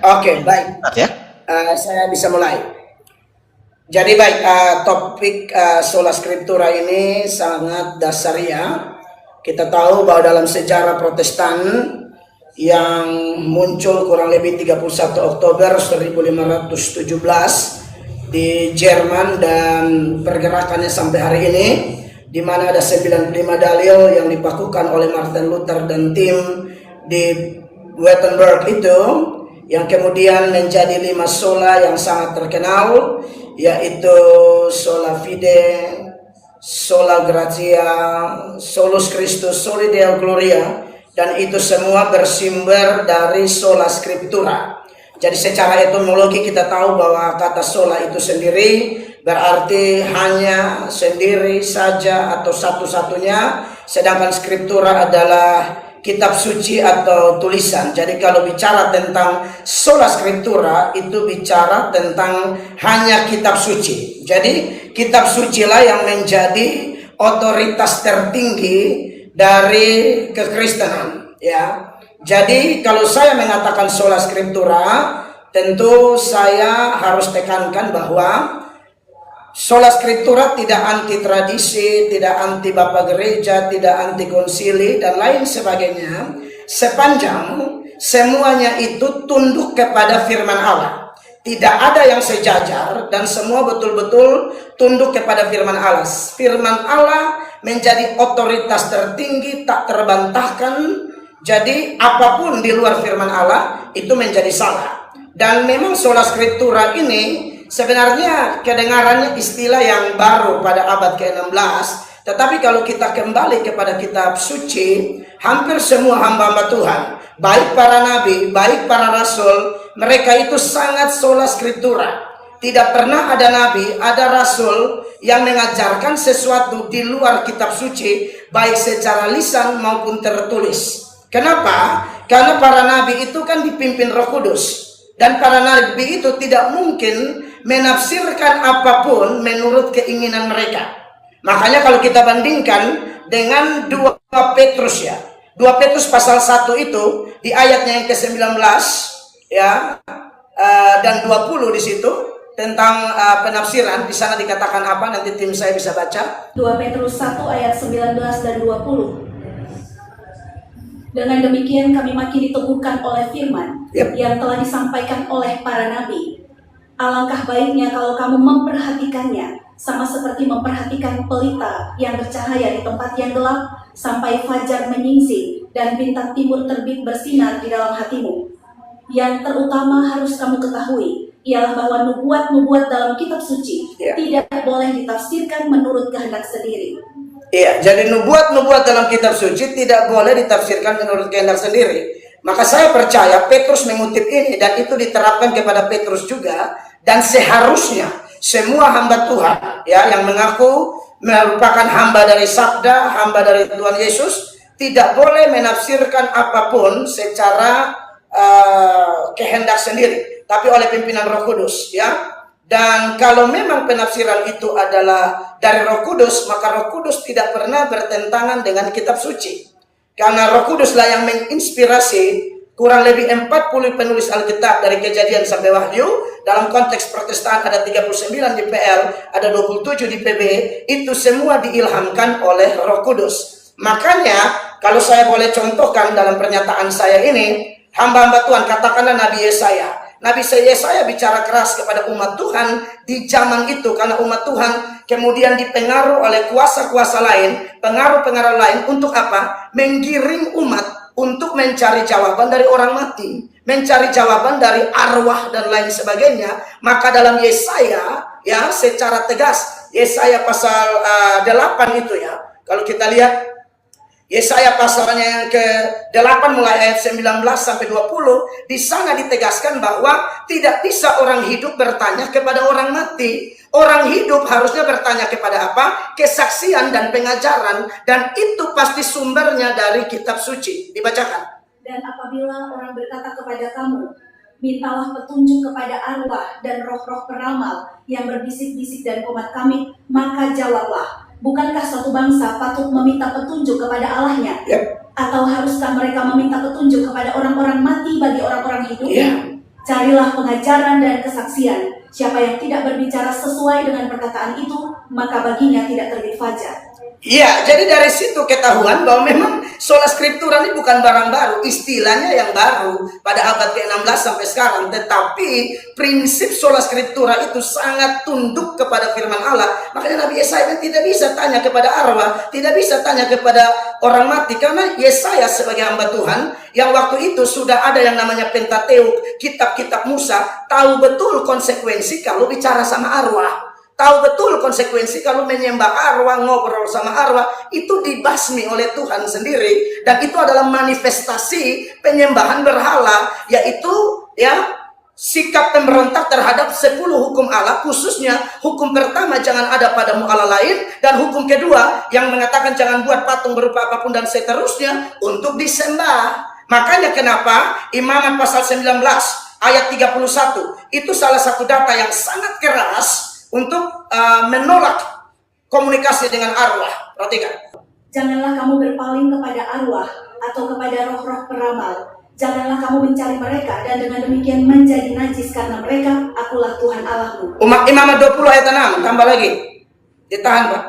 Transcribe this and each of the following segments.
Oke, baik. Ya. Saya bisa mulai. Jadi baik, topik sola scriptura ini sangat dasariah. Kita tahu bahwa dalam sejarah Protestan yang muncul kurang lebih 31 Oktober 1517 di Jerman dan pergerakannya sampai hari ini, di mana ada 95 dalil yang dibakukan oleh Martin Luther dan tim di Wittenberg itu, yang kemudian menjadi 5 sola yang sangat terkenal, yaitu sola fide, sola gratia, solus Christus, soli Deo gloria, dan itu semua bersumber dari sola scriptura. Jadi secara etimologi kita tahu bahwa kata sola itu sendiri berarti hanya, sendiri saja, atau satu-satunya, sedangkan scriptura adalah kitab suci atau tulisan. Jadi kalau bicara tentang sola scriptura itu bicara tentang hanya kitab suci. Jadi kitab suci lah yang menjadi otoritas tertinggi dari kekristenan, ya. Jadi kalau saya mengatakan sola scriptura, tentu saya harus tekankan bahwa sola scriptura tidak anti tradisi, tidak anti bapak gereja, tidak anti konsili, dan lain sebagainya, sepanjang semuanya itu tunduk kepada firman Allah. Tidak ada yang sejajar dan semua betul-betul tunduk kepada firman Allah. Firman Allah menjadi otoritas tertinggi, tak terbantahkan. Jadi apapun di luar firman Allah itu menjadi salah. Dan memang sola scriptura ini sebenarnya kedengarannya istilah yang baru pada abad ke-16, tetapi kalau kita kembali kepada kitab suci, hampir semua hamba-hamba Tuhan, baik para nabi, baik para rasul, mereka itu sangat sola scriptura. Tidak pernah ada nabi, ada rasul yang mengajarkan sesuatu di luar kitab suci, baik secara lisan maupun tertulis. Kenapa? Karena para nabi itu kan dipimpin Roh Kudus, dan para nabi itu tidak mungkin menafsirkan apapun menurut keinginan mereka. Makanya kalau kita bandingkan dengan 2 Petrus, ya, 2 Petrus pasal 1 itu di ayatnya yang ke-19, ya, dan 20 di situ tentang penafsiran. Di sana dikatakan apa? Nanti tim saya bisa baca. 2 Petrus 1 ayat 19 dan 20. Dengan demikian kami makin diteguhkan oleh firman yang telah disampaikan oleh para nabi. Alangkah baiknya kalau kamu memperhatikannya, sama seperti memperhatikan pelita yang bercahaya di tempat yang gelap, sampai fajar menyingsing dan bintang timur terbit bersinar di dalam hatimu. Yang terutama harus kamu ketahui ialah bahwa nubuat-nubuat dalam kitab suci tidak boleh ditafsirkan menurut kehendak sendiri. Iya, jadi nubuat-nubuat dalam kitab suci tidak boleh ditafsirkan menurut kehendak sendiri. Maka saya percaya Petrus mengutip ini dan itu diterapkan kepada Petrus juga, dan seharusnya semua hamba Tuhan, ya, yang mengaku merupakan hamba dari sabda, hamba dari Tuhan Yesus, tidak boleh menafsirkan apapun secara kehendak sendiri, tapi oleh pimpinan Roh Kudus, ya. Dan kalau memang penafsiran itu adalah dari Roh Kudus, maka Roh Kudus tidak pernah bertentangan dengan kitab suci. Karena Roh Kuduslah yang menginspirasi kurang lebih 40 penulis Alkitab dari Kejadian sampai Wahyu. Dalam konteks Protestan ada 39 di PL, ada 27 di PB. Itu semua diilhamkan oleh Roh Kudus. Makanya kalau saya boleh contohkan dalam pernyataan saya ini, hamba-hamba Tuhan, katakanlah Nabi Yesaya. Nabi Yesaya bicara keras kepada umat Tuhan di zaman itu, karena umat Tuhan kemudian dipengaruhi oleh kuasa-kuasa lain, pengaruh-pengaruh lain, untuk apa? Menggiring umat untuk mencari jawaban dari orang mati, mencari jawaban dari arwah dan lain sebagainya. Maka dalam Yesaya, ya, secara tegas, Yesaya pasal 8 itu, ya, kalau kita lihat Yesaya pasalnya yang ke-8 mulai ayat 19 sampai 20, di sana ditegaskan bahwa tidak bisa orang hidup bertanya kepada orang mati. Orang hidup harusnya bertanya kepada apa? Kesaksian dan pengajaran, dan itu pasti sumbernya dari kitab suci. Dibacakan. Dan apabila orang berkata kepada kamu, mintalah petunjuk kepada arwah dan roh-roh peramal yang berbisik-bisik dan komat kami, maka jawablah, bukankah suatu bangsa patut meminta petunjuk kepada Allahnya? Atau haruskah mereka meminta petunjuk kepada orang-orang mati bagi orang-orang hidup? Carilah pengajaran dan kesaksian. Siapa yang tidak berbicara sesuai dengan perkataan itu, maka baginya tidak terbit fajar. Iya, jadi dari situ ketahuan bahwa memang sola scriptura ini bukan barang baru, istilahnya yang baru pada abad ke-16 sampai sekarang. Tetapi prinsip sola scriptura itu sangat tunduk kepada firman Allah. Makanya Nabi Yesaya tidak bisa tanya kepada arwah, tidak bisa tanya kepada orang mati, karena Yesaya sebagai hamba Tuhan yang waktu itu sudah ada yang namanya Pentateuk, kitab-kitab Musa, tahu betul konsekuensi kalau bicara sama arwah. Tahu betul konsekuensi kalau menyembah arwah, ngobrol sama arwah, itu dibasmi oleh Tuhan sendiri. Dan itu adalah manifestasi penyembahan berhala, yaitu ya sikap pemberontak terhadap 10 hukum Allah, khususnya hukum pertama jangan ada padamu Allah lain, dan hukum kedua yang mengatakan jangan buat patung berupa apapun dan seterusnya untuk disembah. Makanya kenapa Imamat pasal 19 ayat 31 itu salah satu data yang sangat keras untuk menolak komunikasi dengan arwah. Perhatikan. Janganlah kamu berpaling kepada arwah atau kepada roh-roh peramal. Janganlah kamu mencari mereka dan dengan demikian menjadi najis karena mereka, akulah Tuhan Allahmu. Imamat 20 ayat 6, tambah lagi. Ditahan, Pak.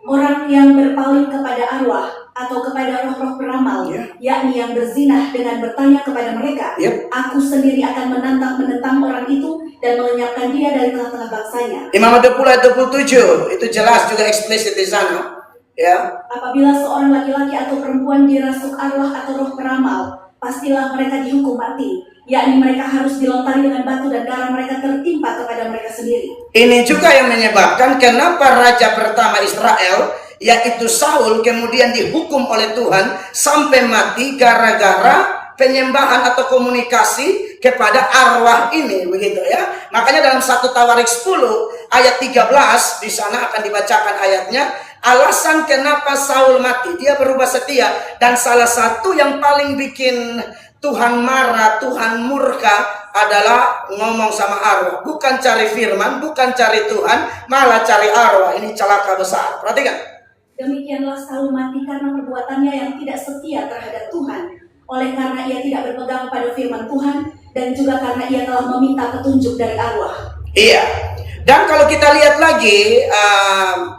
Orang yang berpaling kepada arwah atau kepada roh-roh peramal, yakni yang berzinah dengan bertanya kepada mereka, aku sendiri akan menentang orang itu dan melenyapkan dia dari tengah-tengah bangsanya. Imamat 20 ayat 27, itu jelas juga eksplisit di sana. Ya. Apabila seorang laki-laki atau perempuan dirasuk arwah atau roh peramal, pastilah mereka dihukum mati, yakni mereka harus dilontari dengan batu dan darah mereka tertimpa kepada mereka sendiri. Ini juga yang menyebabkan kenapa raja pertama Israel, yaitu Saul, kemudian dihukum oleh Tuhan sampai mati gara-gara penyembahan atau komunikasi kepada arwah ini, begitu ya. Makanya dalam 1 Tawarik 10 ayat 13 di sana akan dibacakan ayatnya. Alasan kenapa Saul mati, dia berubah setia, dan salah satu yang paling bikin Tuhan marah, Tuhan murka adalah ngomong sama arwah. Bukan cari firman, bukan cari Tuhan, malah cari arwah. Ini celaka besar. Perhatikan. Demikianlah Saul mati karena perbuatannya yang tidak setia terhadap Tuhan. Oleh karena ia tidak berpegang pada firman Tuhan, dan juga karena ia telah meminta petunjuk dari arwah. Iya. Dan kalau kita lihat lagi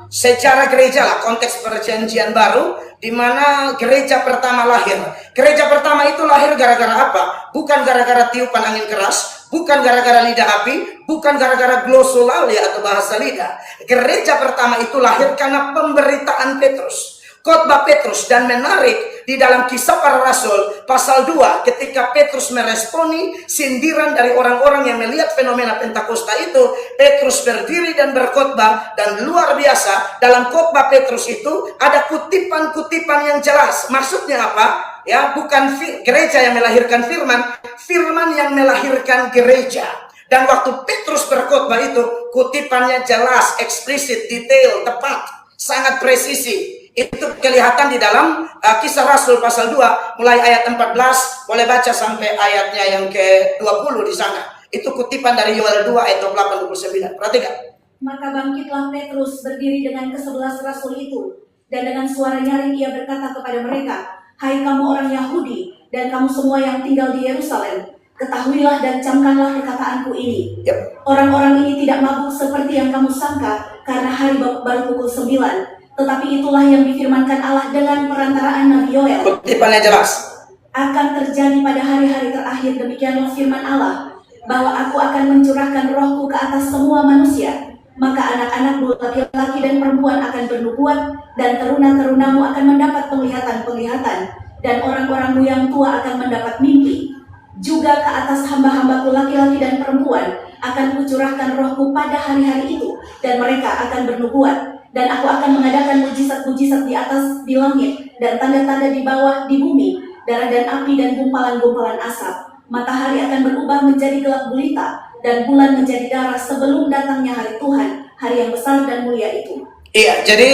secara gereja lah, konteks perjanjian baru, di mana gereja pertama lahir. Gereja pertama itu lahir gara-gara apa? Bukan gara-gara tiupan angin keras, bukan gara-gara lidah api, bukan gara-gara glossolalia atau bahasa lidah. Gereja pertama itu lahir karena pemberitaan Petrus, khotbah Petrus. Dan menarik, di dalam Kisah Para Rasul pasal 2, ketika Petrus meresponi sindiran dari orang-orang yang melihat fenomena Pentakosta itu, Petrus berdiri dan berkhotbah, dan luar biasa dalam khotbah Petrus itu ada kutipan-kutipan yang jelas. Maksudnya apa? Ya, bukan gereja yang melahirkan firman, firman yang melahirkan gereja. Dan waktu Petrus berkhotbah itu, kutipannya jelas, eksplisit, detail, tepat, sangat presisi. Itu kelihatan di dalam Kisah Rasul pasal 2 mulai ayat 14, boleh baca sampai ayatnya yang ke-20 di sana. Itu kutipan dari Yoel 2 ayat 28-29. Perhatikan. Maka bangkitlah Petrus berdiri dengan ke-11 rasul itu, dan dengan suara nyaring ia berkata kepada mereka, hai kamu orang Yahudi dan kamu semua yang tinggal di Yerusalem, ketahuilah dan camkanlah perkataanku ini. Orang-orang ini tidak mabuk seperti yang kamu sangka, karena hari baru pukul 9. Tetapi itulah yang difirmankan Allah dengan perantaraan Nabi Yoel. Kutipannya jelas. Akan terjadi pada hari-hari terakhir, demikianlah firman Allah, bahwa aku akan mencurahkan rohku ke atas semua manusia. Maka anak-anakmu laki-laki dan perempuan akan bernubuat, dan teruna-terunamu akan mendapat penglihatan-penglihatan, dan orang-orangmu yang tua akan mendapat mimpi. Juga ke atas hamba-hambaku laki-laki dan perempuan akan kucurahkan rohku pada hari-hari itu, dan mereka akan bernubuat. Dan aku akan mengadakan mujizat-mujizat di atas, di langit, dan tanda-tanda di bawah, di bumi, darah dan api dan gumpalan-gumpalan asap. Matahari akan berubah menjadi gelap gulita, dan bulan menjadi darah sebelum datangnya hari Tuhan, hari yang besar dan mulia itu. Iya, jadi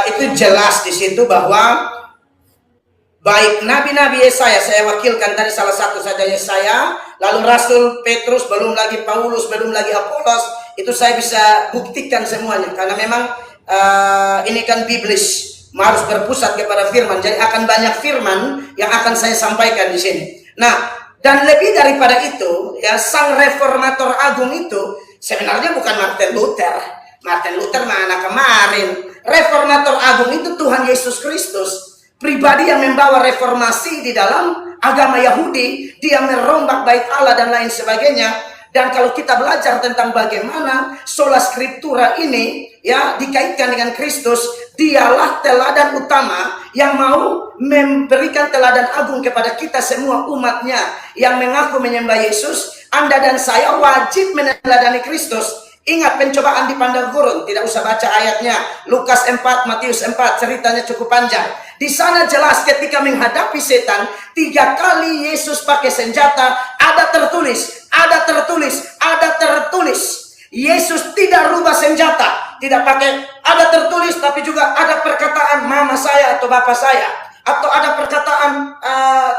itu jelas di situ bahwa baik nabi-nabi Yesaya, saya wakilkan tadi salah satu saja Yesaya, lalu Rasul Petrus, belum lagi Paulus, belum lagi Apolos, itu saya bisa buktikan semuanya, karena memang ini kan biblis, harus berpusat kepada firman. Jadi akan banyak firman yang akan saya sampaikan di sini. Nah, Dan lebih daripada itu, ya, sang reformator agung itu sebenarnya bukan Martin Luther. Martin Luther mana kemarin. Reformator agung itu Tuhan Yesus Kristus, pribadi yang membawa reformasi di dalam agama Yahudi. Dia merombak bait Allah dan lain sebagainya. Dan kalau kita belajar tentang bagaimana sola scriptura ini, ya, dikaitkan dengan Kristus, dialah teladan utama yang mau memberikan teladan agung kepada kita semua umatnya yang mengaku menyembah Yesus. Anda dan saya wajib meneladani Kristus. Ingat, pencobaan di padang gurun, tidak usah baca ayatnya. Lukas 4, Matius 4, ceritanya cukup panjang. Di sana jelas ketika menghadapi setan, 3 kali Yesus pakai senjata. Ada tertulis, ada tertulis, ada tertulis. Yesus tidak rubah senjata, tidak pakai ada tertulis, tapi juga ada perkataan mama saya atau bapak saya, atau ada perkataan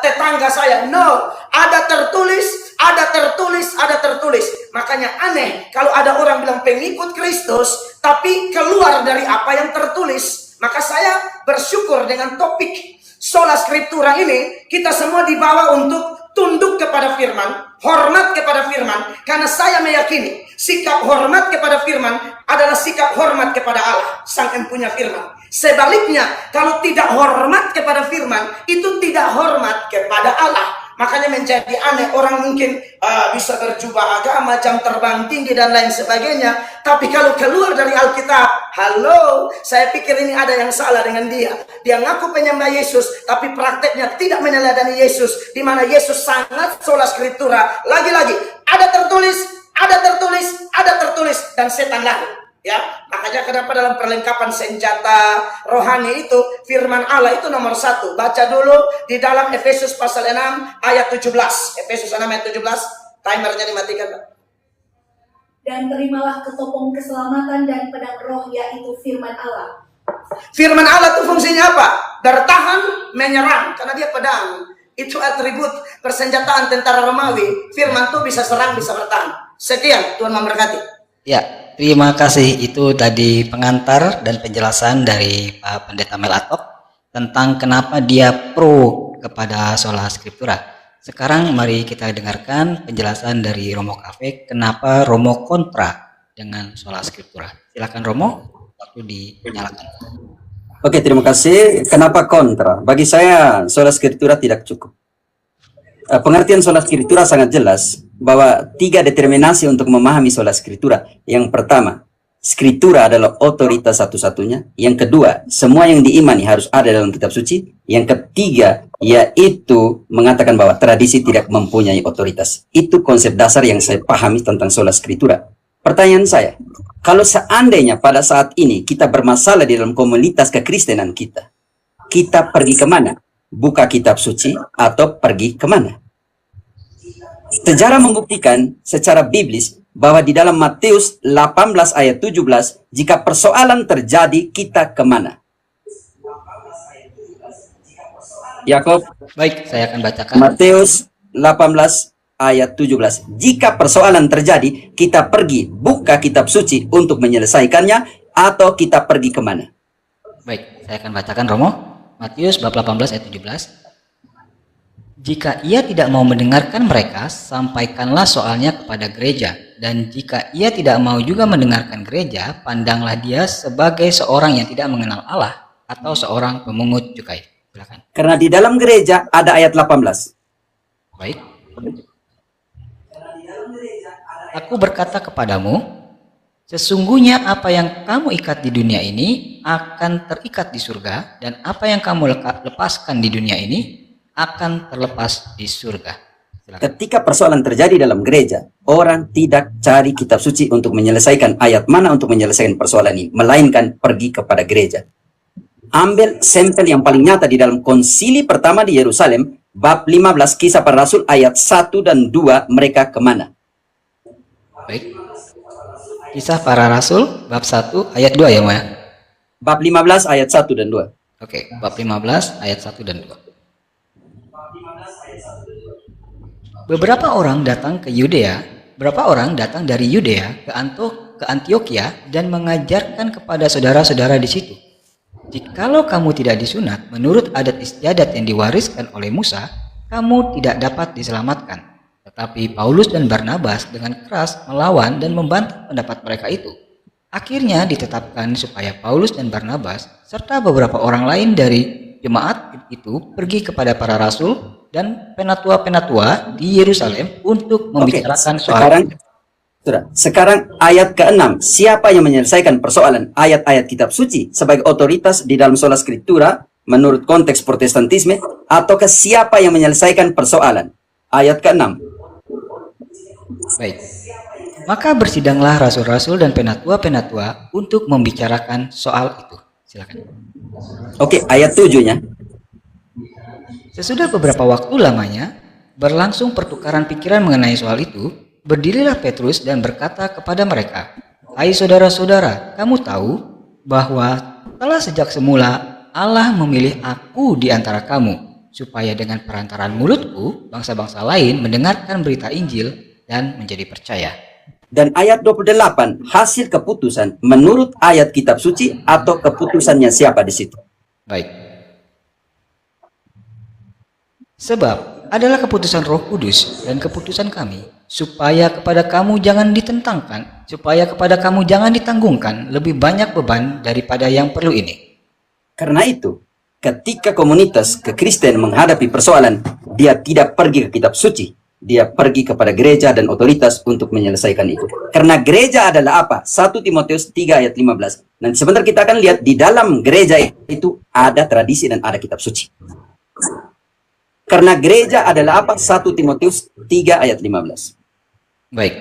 tetangga saya. No, ada tertulis, ada tertulis, ada tertulis. Makanya aneh kalau ada orang bilang pengikut Kristus, tapi keluar dari apa yang tertulis. Maka saya bersyukur dengan topik sola scriptura ini, kita semua dibawa untuk tunduk kepada firman, hormat kepada firman, karena saya meyakini sikap hormat kepada firman adalah sikap hormat kepada Allah, sang empunya firman. Sebaliknya, kalau tidak hormat kepada firman, itu tidak hormat kepada Allah. Makanya menjadi aneh, orang mungkin bisa berjubah agama, jam terbang tinggi dan lain sebagainya, tapi kalau keluar dari Alkitab, halo, saya pikir ini ada yang salah dengan dia. Dia ngaku penyembah Yesus, tapi prakteknya tidak meneladani Yesus, di mana Yesus sangat sola scriptura. Lagi-lagi, ada tertulis, ada tertulis, ada tertulis, dan setan lari. Ya, makanya kenapa dalam perlengkapan senjata rohani itu firman Allah itu nomor 1. Baca dulu di dalam Efesus pasal 6 ayat 17. Efesus 6 ayat 17. Timernya dimatikan, Pak. Dan terimalah ketopong keselamatan dan pedang roh, yaitu firman Allah. Firman Allah itu fungsinya apa? Bertahan, menyerang, karena dia pedang. Itu atribut persenjataan tentara Romawi. Firman itu bisa serang, bisa bertahan. Sekian, Tuhan memberkati. Ya, terima kasih. Itu tadi pengantar dan penjelasan dari Pak Pendeta Mel Atok tentang kenapa dia pro kepada sola scriptura. Sekarang mari kita dengarkan penjelasan dari Romo Cafe kenapa Romo kontra dengan sola scriptura. Silakan Romo, waktu dinyalakan. Oke, terima kasih. Kenapa kontra? Bagi saya sola scriptura tidak cukup. Pengertian sola scriptura sangat jelas bahwa 3 determinasi untuk memahami sola scriptura. Yang pertama, scriptura adalah otoritas satu-satunya. Yang kedua, semua yang diimani harus ada dalam kitab suci. Yang ketiga, yaitu mengatakan bahwa tradisi tidak mempunyai otoritas. Itu konsep dasar yang saya pahami tentang sola scriptura. Pertanyaan saya, kalau seandainya pada saat ini kita bermasalah di dalam komunitas kekristenan kita pergi kemana? Buka kitab suci atau pergi kemana? Sejarah membuktikan secara biblis bahwa di dalam Matius 18 ayat 17, jika persoalan terjadi, kita kemana? Yakob. Baik, saya akan bacakan. Matius 18 ayat 17. Jika persoalan terjadi, kita pergi buka kitab suci untuk menyelesaikannya, atau kita pergi kemana? Baik, saya akan bacakan Romo. Matius bab 18 ayat 17. Jika ia tidak mau mendengarkan mereka, sampaikanlah soalnya kepada gereja. Dan jika ia tidak mau juga mendengarkan gereja, pandanglah dia sebagai seorang yang tidak mengenal Allah atau seorang pemungut cukai. Silakan. Karena di dalam gereja ada ayat 18. Baik. Aku berkata kepadamu, sesungguhnya apa yang kamu ikat di dunia ini akan terikat di surga, dan apa yang kamu lepaskan di dunia ini akan terlepas di surga. Silakan. Ketika persoalan terjadi dalam gereja, orang tidak cari kitab suci untuk menyelesaikan ayat mana untuk menyelesaikan persoalan ini, melainkan pergi kepada gereja. Ambil sampel yang paling nyata di dalam konsili pertama di Yerusalem, bab 15 Kisah Para Rasul ayat 1 dan 2, mereka kemana? Baik. Kisah Para Rasul bab 1 ayat 2 ya, Maya? Bab 15 ayat 1 dan 2. Oke, bab 15 ayat 1 dan 2. Beberapa orang datang ke Yudea, dari Yudea ke Antioquia dan mengajarkan kepada saudara-saudara di situ. Jikalau kamu tidak disunat menurut adat istiadat yang diwariskan oleh Musa, kamu tidak dapat diselamatkan. Tetapi Paulus dan Barnabas dengan keras melawan dan membantah pendapat mereka itu. Akhirnya ditetapkan supaya Paulus dan Barnabas serta beberapa orang lain dari jemaat itu pergi kepada para rasul dan penatua-penatua di Yerusalem untuk membicarakan soal itu. Sekarang ayat ke-6, siapa yang menyelesaikan persoalan ayat-ayat kitab suci sebagai otoritas di dalam sola scriptura menurut konteks protestantisme, ataukah siapa yang menyelesaikan persoalan? Ayat ke-6. Baik. Maka bersidanglah rasul-rasul dan penatua-penatua untuk membicarakan soal itu. Silakan. Oke, ayat 7-nya. Sesudah beberapa waktu lamanya, berlangsung pertukaran pikiran mengenai soal itu, berdirilah Petrus dan berkata kepada mereka, "Hai saudara-saudara, kamu tahu bahwa telah sejak semula Allah memilih aku di antara kamu, supaya dengan perantaraan mulutku, bangsa-bangsa lain mendengarkan berita Injil dan menjadi percaya." Dan ayat 28, hasil keputusan menurut ayat kitab suci atau keputusannya siapa di situ? Baik. Sebab adalah keputusan Roh Kudus dan keputusan kami, supaya kepada kamu jangan ditentangkan, supaya kepada kamu jangan ditanggungkan lebih banyak beban daripada yang perlu ini. Karena itu, ketika komunitas kekristen menghadapi persoalan, dia tidak pergi ke kitab suci, dia pergi kepada gereja dan otoritas untuk menyelesaikan itu. Karena gereja adalah apa? 1 Timotius 3 ayat 15. Nanti sebentar kita akan lihat di dalam gereja itu ada tradisi dan ada kitab suci. Karena gereja adalah apa? 1 Timotius 3 ayat 15. Baik.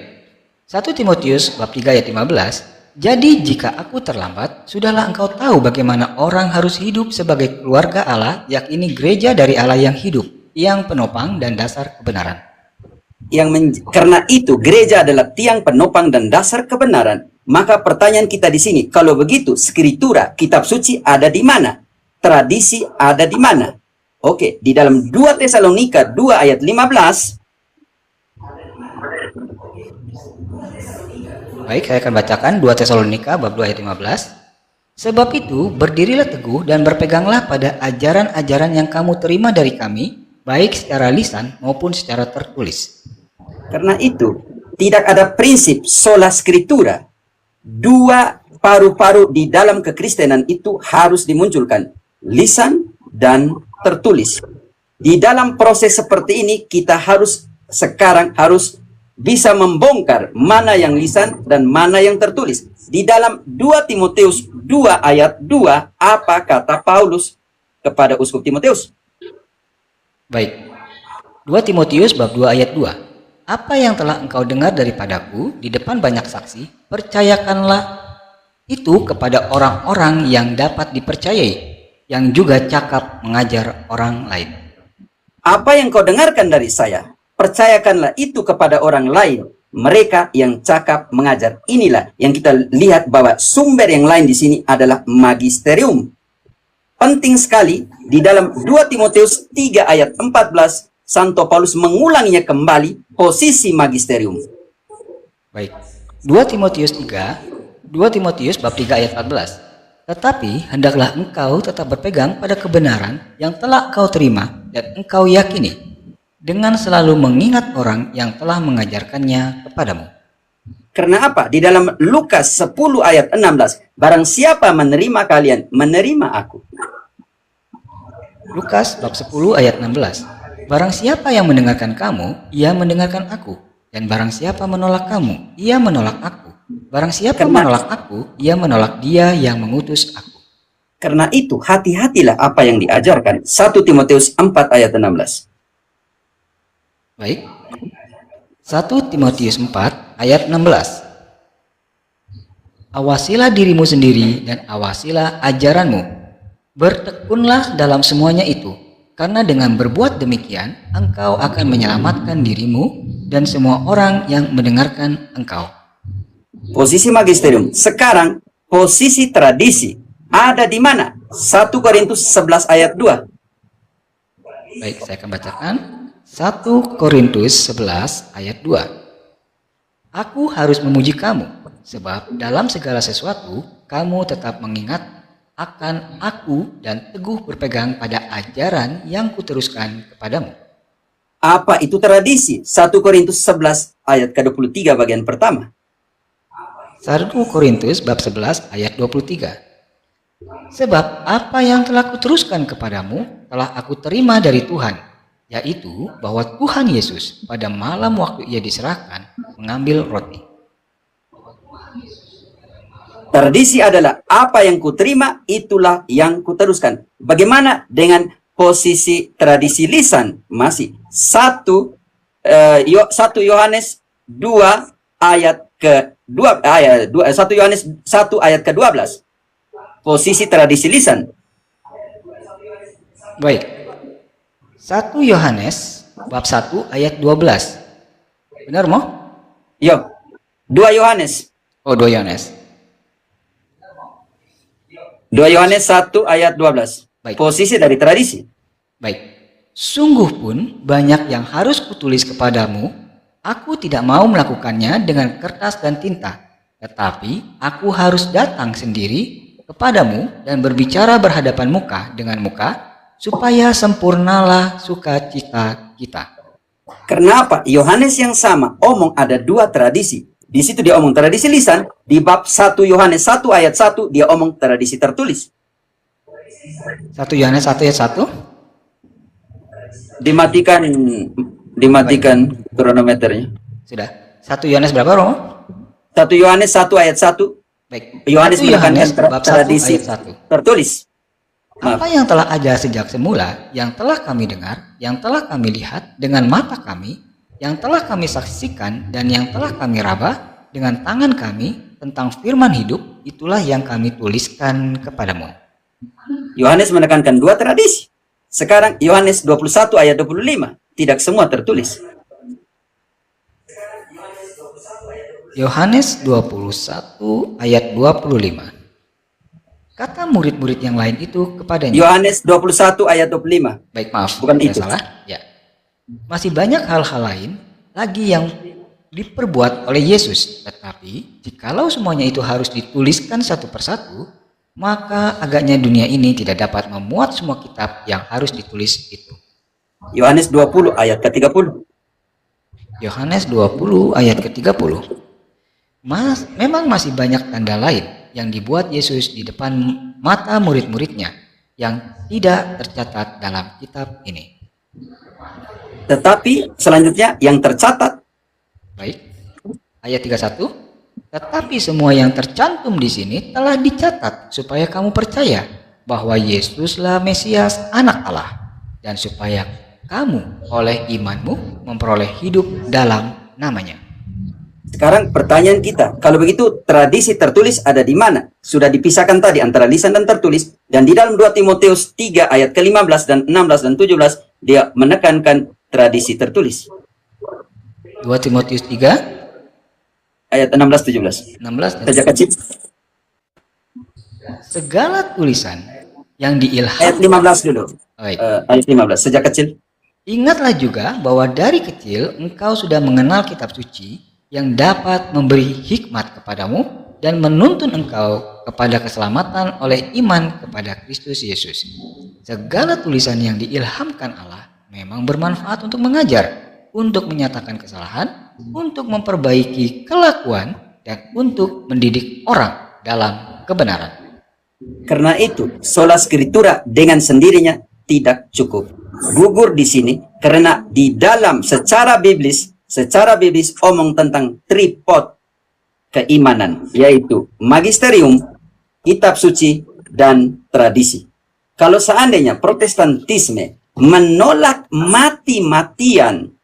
1 Timotius bab 3 ayat 15. Jadi jika aku terlambat, sudahlah engkau tahu bagaimana orang harus hidup sebagai keluarga Allah, yakni gereja dari Allah yang hidup, yang penopang dan dasar kebenaran. Karena itu gereja adalah tiang penopang dan dasar kebenaran. Maka pertanyaan kita di sini, kalau begitu skriptura, kitab suci ada di mana? Tradisi ada di mana? Oke, di dalam 2 Tesalonika 2 ayat 15. Baik, saya akan bacakan 2 Tesalonika bab 2 ayat 15. Sebab itu, berdirilah teguh dan berpeganglah pada ajaran-ajaran yang kamu terima dari kami, baik secara lisan maupun secara tertulis. Karena itu, tidak ada prinsip sola scriptura. Dua paru-paru di dalam kekristenan itu harus dimunculkan, lisan dan tertulis. Di dalam proses seperti ini, kita sekarang harus bisa membongkar mana yang lisan dan mana yang tertulis. Di dalam 2 Timotius 2 ayat 2, apa kata Paulus kepada uskup Timotius? Baik. 2 Timotius bab 2 ayat 2. Apa yang telah engkau dengar daripadaku di depan banyak saksi, percayakanlah itu kepada orang-orang yang dapat dipercayai, yang juga cakap mengajar orang lain. Apa yang kau dengarkan dari saya, percayakanlah itu kepada orang lain, mereka yang cakap mengajar. Inilah yang kita lihat bahwa sumber yang lain di sini adalah magisterium. Penting sekali di dalam 2 Timotius 3 ayat 14, Santo Paulus mengulanginya kembali posisi magisterium. Baik. 2 Timotius bab 3 ayat 14. Tetapi hendaklah engkau tetap berpegang pada kebenaran yang telah engkau terima dan engkau yakini, dengan selalu mengingat orang yang telah mengajarkannya kepadamu. Karena apa? Di dalam Lukas 10 ayat 16, barang siapa menerima kalian, menerima aku. Lukas bab 10 ayat 16. Barang siapa yang mendengarkan kamu, ia mendengarkan aku. Dan barang siapa menolak kamu, ia menolak aku. Barang siapa menolak aku, ia menolak dia yang mengutus aku. Karena itu, hati-hatilah apa yang diajarkan. 1 Timotius 4 ayat 16. Baik. 1 Timotius 4 ayat 16. Awasilah dirimu sendiri dan awasilah ajaranmu. Bertekunlah dalam semuanya itu, karena dengan berbuat demikian, engkau akan menyelamatkan dirimu dan semua orang yang mendengarkan engkau. Posisi magisterium. Sekarang, posisi tradisi ada di mana? 1 Korintus 11 ayat 2. Baik, saya akan bacakan 1 Korintus 11 ayat 2. Aku harus memuji kamu, sebab dalam segala sesuatu kamu tetap mengingat akan aku dan teguh berpegang pada ajaran yang kuteruskan kepadamu. Apa itu tradisi? 1 Korintus 11 ayat ke-23 bagian pertama. 1 Korintus bab 11 ayat 23. Sebab apa yang telah kuteruskan kepadamu telah aku terima dari Tuhan, yaitu bahwa Tuhan Yesus pada malam waktu ia diserahkan mengambil roti. Tradisi adalah apa yang kuterima, itulah yang kuteruskan. Bagaimana dengan posisi tradisi lisan? Masih 1 Yohanes 2 ayat ke-2 1 Yohanes 1 ayat ke-12. Posisi tradisi lisan. Baik. 1 Yohanes bab 1 ayat 12. Benar mo? Yo. 2 Yohanes. Oh, 2 Yohanes. 2 Yohanes 1 ayat 12. Baik. Posisi dari tradisi. Baik. Sungguh pun banyak yang harus kutulis kepadamu, aku tidak mau melakukannya dengan kertas dan tinta, tetapi aku harus datang sendiri kepadamu dan berbicara berhadapan muka dengan muka, supaya sempurnalah sukacita kita. Kenapa? Yohanes yang sama omong ada 2 tradisi. Di situ dia omong tradisi lisan, di bab 1 Yohanes 1 ayat 1 dia omong tradisi tertulis. 1 Yohanes 1 ayat 1. Dimatikan kronometernya. Sudah. 1 Yohanes berapa, Romo? 1 Yohanes 1 ayat 1. Baik. Yohanes 1 Yohanes bab 1 tradisi ayat 1. tertulis. Apa yang telah ada sejak semula, yang telah kami dengar, yang telah kami lihat dengan mata kami, yang telah kami saksikan, dan yang telah kami raba dengan tangan kami tentang firman hidup, itulah yang kami tuliskan kepadamu. Yohanes menekankan 2 tradisi. Sekarang Yohanes 21 ayat 25. Tidak semua tertulis. Yohanes 21 ayat 25. Kata murid-murid yang lain itu kepadanya. Yohanes 21 ayat 25. Baik, maaf. Bukan saya itu. salah. Ya. Masih banyak hal-hal lain lagi yang diperbuat oleh Yesus. Tetapi, jikalau semuanya itu harus dituliskan satu persatu, maka agaknya dunia ini tidak dapat memuat semua kitab yang harus ditulis itu. Yohanes 20 ayat ke-30. Yohanes 20 ayat ke-30. Memang masih banyak tanda lain yang dibuat Yesus di depan mata murid-muridnya yang tidak tercatat dalam kitab ini. Tetapi selanjutnya yang tercatat. Baik. Ayat 31. Tetapi semua yang tercantum di sini telah dicatat supaya kamu percaya bahwa Yesuslah Mesias, Anak Allah, dan supaya kamu oleh imanmu memperoleh hidup dalam namanya. Sekarang pertanyaan kita, kalau begitu tradisi tertulis ada di mana? Sudah dipisahkan tadi antara lisan dan tertulis, dan di dalam 2 Timotius 3 ayat ke-15 dan 16 dan 17 dia menekankan tradisi tertulis. 2 Timotius 3 ayat 16-17. 16 dan Sejak kecil. segala tulisan yang diilhamkan. Ayat 15 dulu. Baik. Ayat 15. Sejak kecil. Ingatlah juga bahwa dari kecil engkau sudah mengenal kitab suci yang dapat memberi hikmat kepadamu dan menuntun engkau kepada keselamatan oleh iman kepada Kristus Yesus. Segala tulisan yang diilhamkan Allah memang bermanfaat untuk mengajar, untuk menyatakan kesalahan, untuk memperbaiki kelakuan, dan untuk mendidik orang dalam kebenaran. Karena itu, sola scriptura dengan sendirinya tidak cukup. Gugur di sini karena di dalam secara biblis omong tentang tripod keimanan, yaitu magisterium, kitab suci, dan tradisi. Kalau seandainya Protestantisme menolak mati-matian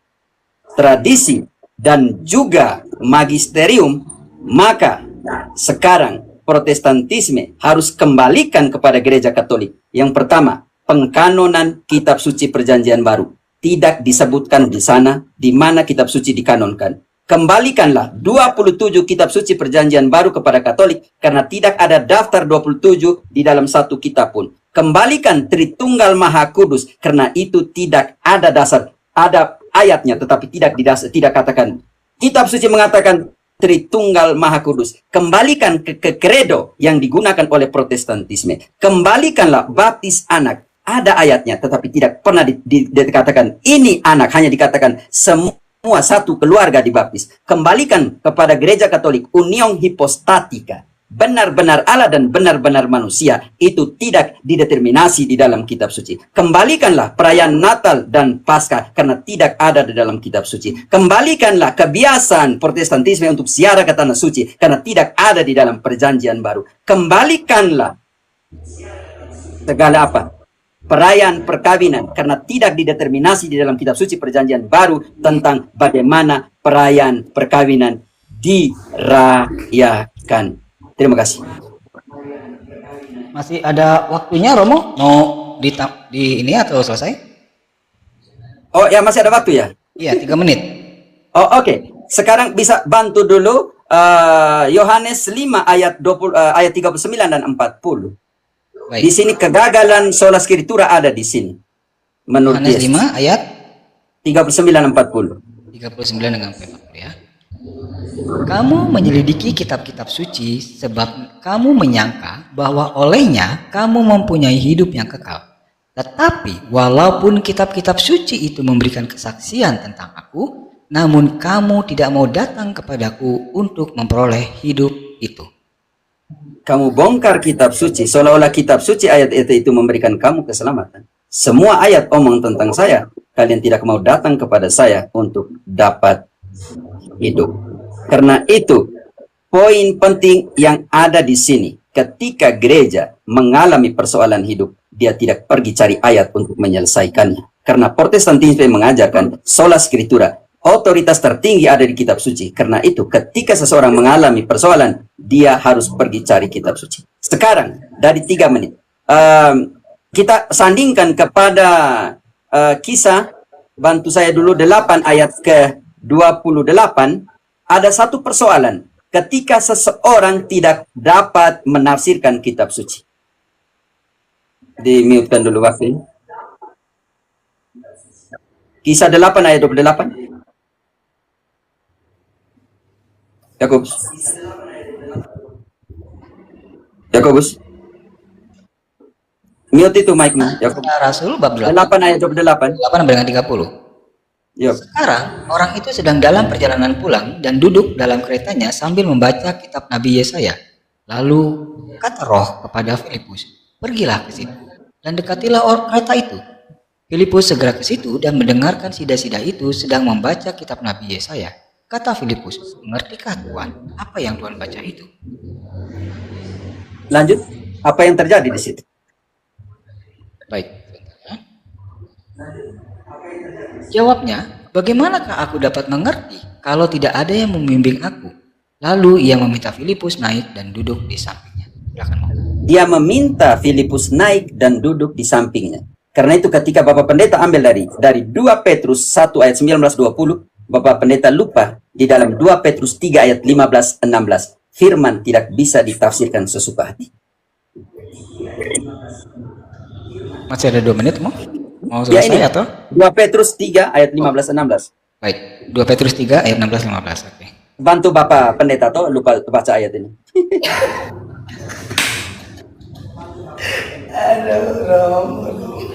tradisi dan juga magisterium, maka sekarang Protestantisme harus kembalikan kepada Gereja Katolik. Yang pertama, pengkanonan kitab suci Perjanjian Baru. Tidak disebutkan di sana di mana kitab suci dikanonkan. Kembalikanlah 27 kitab suci Perjanjian Baru kepada Katolik karena tidak ada daftar 27 di dalam satu kitab pun. Kembalikan Tritunggal Maha Kudus karena itu tidak ada dasar, ada ayatnya tetapi tidak katakan. Kitab suci mengatakan Tritunggal Maha Kudus. Kembalikan ke kredo yang digunakan oleh Protestantisme. Kembalikanlah baptis anak. ada ayatnya, tetapi tidak pernah dikatakan ini anak, hanya dikatakan semua satu keluarga dibaptis. Kembalikan kepada gereja Katolik, union hipostatika, benar-benar Allah dan benar-benar manusia, itu tidak dideterminasi di dalam kitab suci. Kembalikanlah perayaan Natal dan Paskah karena tidak ada di dalam kitab suci. Kembalikanlah kebiasaan Protestantisme untuk ziarah ke tanah suci karena tidak ada di dalam perjanjian baru. Kembalikanlah segala apa? Perayaan perkawinan karena tidak dideterminasi di dalam kitab suci perjanjian baru tentang bagaimana perayaan perkawinan dirayakan. Terima kasih. Masih ada waktunya, Romo? Mau di ini atau selesai? Oh ya, masih ada waktu ya? Iya, 3 menit. Oh oke. Sekarang bisa bantu dulu Yohanes 5 ayat 39 dan 40. Baik. Di sini kegagalan sola scriptura ada di sini. Menurut Yohanes Yesus. 5 ayat 39 40. 39 dengan 40 ya. Kamu menyelidiki kitab-kitab suci sebab kamu menyangka bahwa olehnya kamu mempunyai hidup yang kekal. Tetapi walaupun kitab-kitab suci itu memberikan kesaksian tentang aku, namun kamu tidak mau datang kepadaku untuk memperoleh hidup itu. Kamu bongkar kitab suci, seolah-olah kitab suci ayat itu memberikan kamu keselamatan. Semua ayat omong tentang saya, kalian tidak mau datang kepada saya untuk dapat hidup. Karena itu, poin penting yang ada di sini, ketika gereja mengalami persoalan hidup, dia tidak pergi cari ayat untuk menyelesaikannya. Karena Protestantisme mengajarkan sola scriptura, otoritas tertinggi ada di kitab suci. Karena itu, ketika seseorang mengalami persoalan, dia harus pergi cari kitab suci. Sekarang, dari 3 menit, kita sandingkan kepada Kisah, bantu saya dulu 8 ayat ke 28, ada satu persoalan. Ketika seseorang tidak dapat menafsirkan kitab suci. Di-mute-kan dulu waktu ini. Kisah 8 ayat 28. Yakobus. Mute itu mic-nya. Rasul bab 8 ayat 28. 8 dengan 30. Yuk. Sekarang orang itu sedang dalam perjalanan pulang dan duduk dalam keretanya sambil membaca kitab Nabi Yesaya. Lalu kata Roh kepada Filipus, "Pergilah ke situ dan dekatilah kereta itu." Filipus segera ke situ dan mendengarkan sida-sida itu sedang membaca kitab Nabi Yesaya. Kata Filipus, "Mengertikah Tuhan apa yang Tuhan baca itu?" Lanjut, apa yang terjadi di situ? Baik. Jawabnya, "Bagaimanakah aku dapat mengerti kalau tidak ada yang membimbing aku?" Lalu ia meminta Filipus naik dan duduk di sampingnya. Silakan, Mau. Dia meminta Filipus naik dan duduk di sampingnya. Karena itu ketika Bapak Pendeta ambil dari 2 Petrus 1 ayat 19-20, Bapak Pendeta lupa di dalam 2 Petrus 3 ayat 15-16. Firman tidak bisa ditafsirkan sesuka hati. Masih ada 2 menit, Mau Ya selesai ini, atau? 2 Petrus 3 ayat 15-16. Baik, 2 Petrus 3 ayat 16-15. Oke. Bantu Bapak Pendeta toh lupa baca ayat ini. Aduh,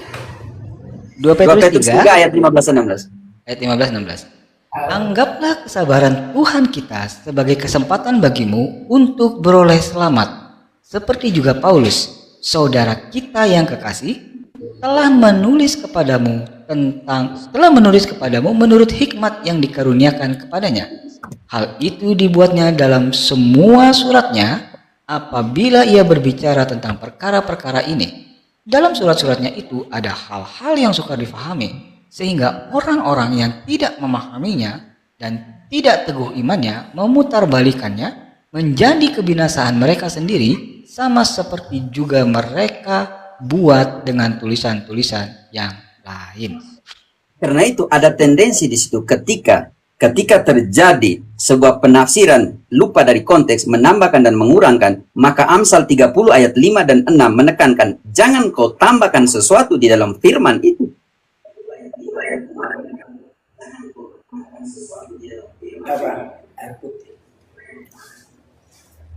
2 Petrus 3 ayat 15-16. ayat 15-16. Anggaplah kesabaran Tuhan kita sebagai kesempatan bagimu untuk beroleh selamat. Seperti juga Paulus, saudara kita yang kekasih, telah menulis kepadamu menurut hikmat yang dikaruniakan kepadanya. Hal itu dibuatnya dalam semua suratnya apabila ia berbicara tentang perkara-perkara ini. Dalam surat-suratnya itu ada hal-hal yang sukar difahami, sehingga orang-orang yang tidak memahaminya dan tidak teguh imannya memutarbalikannya menjadi kebinasaan mereka sendiri, sama seperti juga mereka buat dengan tulisan-tulisan yang lain. Karena itu ada tendensi di situ ketika terjadi sebuah penafsiran lupa dari konteks, menambahkan dan mengurangkan, maka Amsal 30 ayat 5 dan 6 menekankan jangan kau tambahkan sesuatu di dalam firman itu.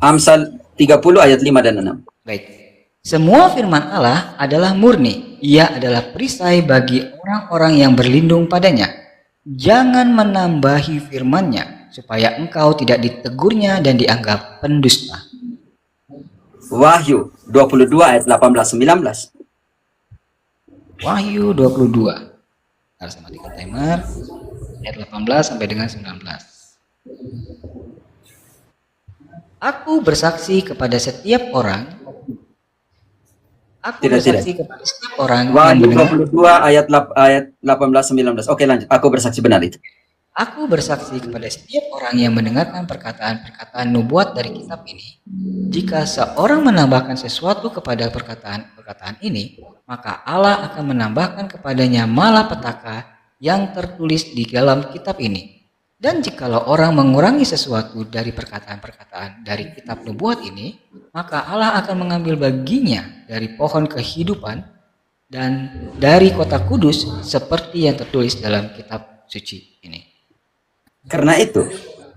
Amsal 30 ayat 5 dan 6. Baik. Semua firman Allah adalah murni ia adalah perisai bagi orang-orang yang berlindung padanya. Jangan menambahi firman-Nya, supaya engkau tidak ditegurnya dan dianggap pendusta. Wahyu 22 ayat 18-19. Wahyu 22. Harus matikan timer. Ayat 18 sampai dengan 19. Aku bersaksi kepada setiap orang. Aku bersaksi kepada setiap orang yang Wahyu mendengar. 22 ayat 18-19. Oke, lanjut. Aku bersaksi benar itu. Aku bersaksi kepada setiap orang yang mendengarkan perkataan-perkataan nubuat dari kitab ini. Jika seorang menambahkan sesuatu kepada perkataan-perkataan ini, maka Allah akan menambahkan kepadanya malapetaka yang tertulis di dalam kitab ini. Dan jikalau orang mengurangi sesuatu dari perkataan-perkataan dari kitab nubuat ini, maka Allah akan mengambil baginya dari pohon kehidupan dan dari kota kudus seperti yang tertulis dalam kitab suci ini. Karena itu,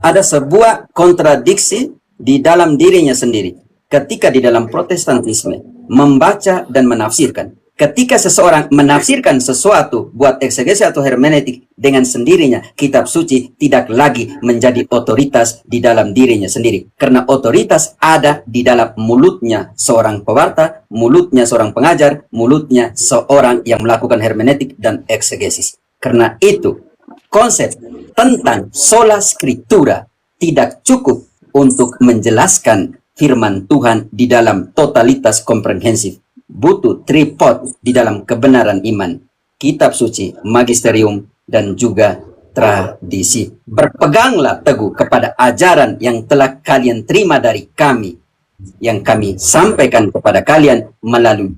ada sebuah kontradiksi di dalam dirinya sendiri. Ketika di dalam Protestantisme membaca dan menafsirkan. Ketika seseorang menafsirkan sesuatu buat eksegesi atau hermeneutik dengan sendirinya, kitab suci tidak lagi menjadi otoritas di dalam dirinya sendiri. Karena otoritas ada di dalam mulutnya seorang pewarta, mulutnya seorang pengajar, mulutnya seorang yang melakukan hermeneutik dan eksegesis. Karena itu, konsep tentang sola scriptura tidak cukup untuk menjelaskan firman Tuhan di dalam totalitas komprehensif. Butuh tripod di dalam kebenaran iman, kitab suci, magisterium, dan juga tradisi. Berpeganglah teguh kepada ajaran yang telah kalian terima dari kami, yang kami sampaikan kepada kalian melalui